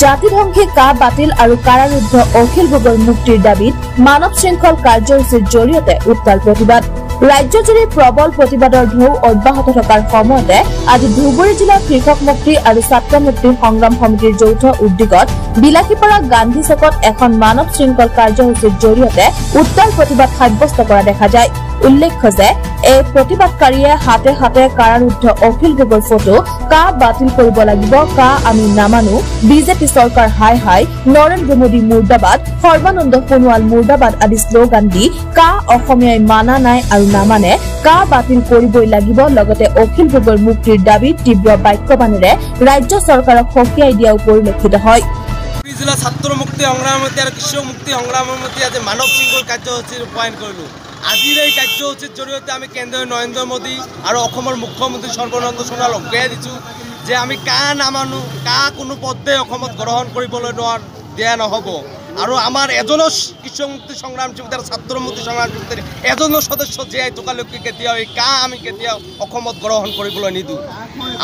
জাতিধ্বংসী কা বাতিল আৰু কাৰাৰুদ্ধ অখিল গগৈৰ মুক্তিৰ দাবীত মানৱ শৃংখল কাৰ্যসূচীৰ জৰিয়তে উত্তাল প্ৰতিবাদ। ৰাজ্যজুৰি প্ৰবল প্ৰতিবাদৰ ঢৌ অব্যাহত থকাৰ সময়তে আজি ধুবুৰী জিলা কৃষক মুক্তি আৰু ছাত্ৰ মুক্তি সংগ্ৰাম সমিতিৰ যৌথ উদ্যোগত বিলাসীপাৰা গান্ধী চকত এখন মানৱ শৃংখল কাৰ্যসূচীৰ জৰিয়তে উত্তাল প্ৰতিবাদ সাব্যস্ত কৰা দেখা যায়। উল্লেখ্য যে এই প্ৰতিবাদকাৰীয়ে হাতে হাতে কাৰাৰুদ্ধ অখিল গগৈৰ ফটো কা বাতিল কৰিব লাগিব, কা আমি নামানো, বিজেপি চৰকাৰ হাই হাই, নৰেন্দ্ৰ মোদী মুৰ্দাবাদ, সৰ্বানন্দ সোণোৱাল মুৰ্দাবাদ আদি শ্লোগান দি কা অসমীয়াই মানা নাই আৰু নামানে, কা বাতিল কৰিবই লাগিব, লগতে অখিল গগৈৰ মুক্তিৰ দাবীত তীব্ৰ বাক্যবাণেৰে ৰাজ্য চৰকাৰক সকীয়াই দিয়াও পৰিলক্ষিত হয়। জিলা ছাত্ৰ মুক্তি সংগ্ৰাম সমিতি আৰু কৃষক মুক্তি সংগ্ৰাম সমিতি আজি মানৱ শৃংখল কাৰ্যসূচী ৰূপায়ণ কৰিলোঁ। আজিৰ এই কাৰ্যসূচীৰ জৰিয়তে আমি কেন্দ্ৰীয় নৰেন্দ্ৰ মোদী আৰু অসমৰ মুখ্যমন্ত্ৰী সৰ্বানন্দ সোণোৱালক উকিয়াই দিছোঁ যে আমি কা নামানো, কা কোনো পদে অসমত গ্ৰহণ কৰিবলৈ দিয়া নহ'ব। আৰু আমাৰ এজনো কৃষক মুক্তি সংগ্ৰাম সমিতি আৰু ছাত্ৰ মুক্তি সংগ্ৰাম সমিতিৰ এজনো সদস্য জীয়াই থকালৈকে কেতিয়াও এই কা আমি কেতিয়াও অসমত গ্ৰহণ কৰিবলৈ নিদিওঁ।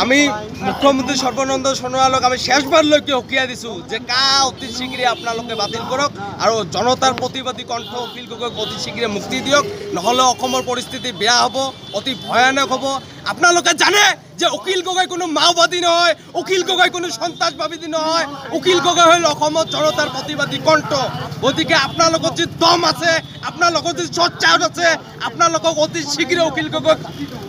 আমি মুখ্যমন্ত্ৰী সৰ্বানন্দ সোণোৱালক আমি শেষবাৰলৈকে সকীয়াই দিছোঁ যে কা অতি শীঘ্ৰে আপোনালোকে বাতিল কৰক আৰু জনতাৰ প্ৰতিবাদী কণ্ঠ অখিল গগৈক অতি শীঘ্ৰে মুক্তি দিয়ক, নহ'লে অসমৰ পৰিস্থিতি বেয়া হ'ব, অতি ভয়ানক হ'ব। আপোনালোকে জানে যে অখিল গগৈ কোনো মাওবাদী নহয়, অখিল গগৈ কোনো সন্ত্ৰাসবাদী নহয়, অখিল গগৈ হ'ল অসমত জনতাৰ প্ৰতিবাদী কণ্ঠ। গতিকে আপোনালোকৰ যি দম আছে, আপোনালোকৰ যি চৰ্চাত আছে, আপোনালোকক অতি শীঘ্ৰে অখিল গগৈক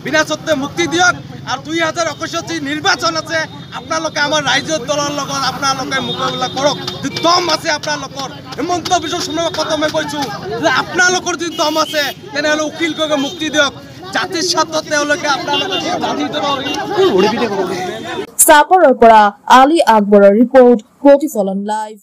বিনা চৰ্তে মুক্তি দিয়ক। আৰু 2021 যি নিৰ্বাচন আছে, আপোনালোকে আমাৰ ৰাইজৰ দলৰ লগত আপোনালোকে মোকাবিলা কৰক। যি দম আছে আপোনালোকৰ, হিমন্ত বিশ্ব শৰ্মাক প্ৰথমে কৈছোঁ যে আপোনালোকৰ যি দম আছে তেনেহ'লে অখিল গগৈক মুক্তি দিয়ক। জাতিৰ স্বাৰ্থত তেওঁলোকে আপোনালোকে সাগৰৰ পৰা আলী আকবৰৰ ৰিপৰ্ট প্ৰতিফলন লাইভ।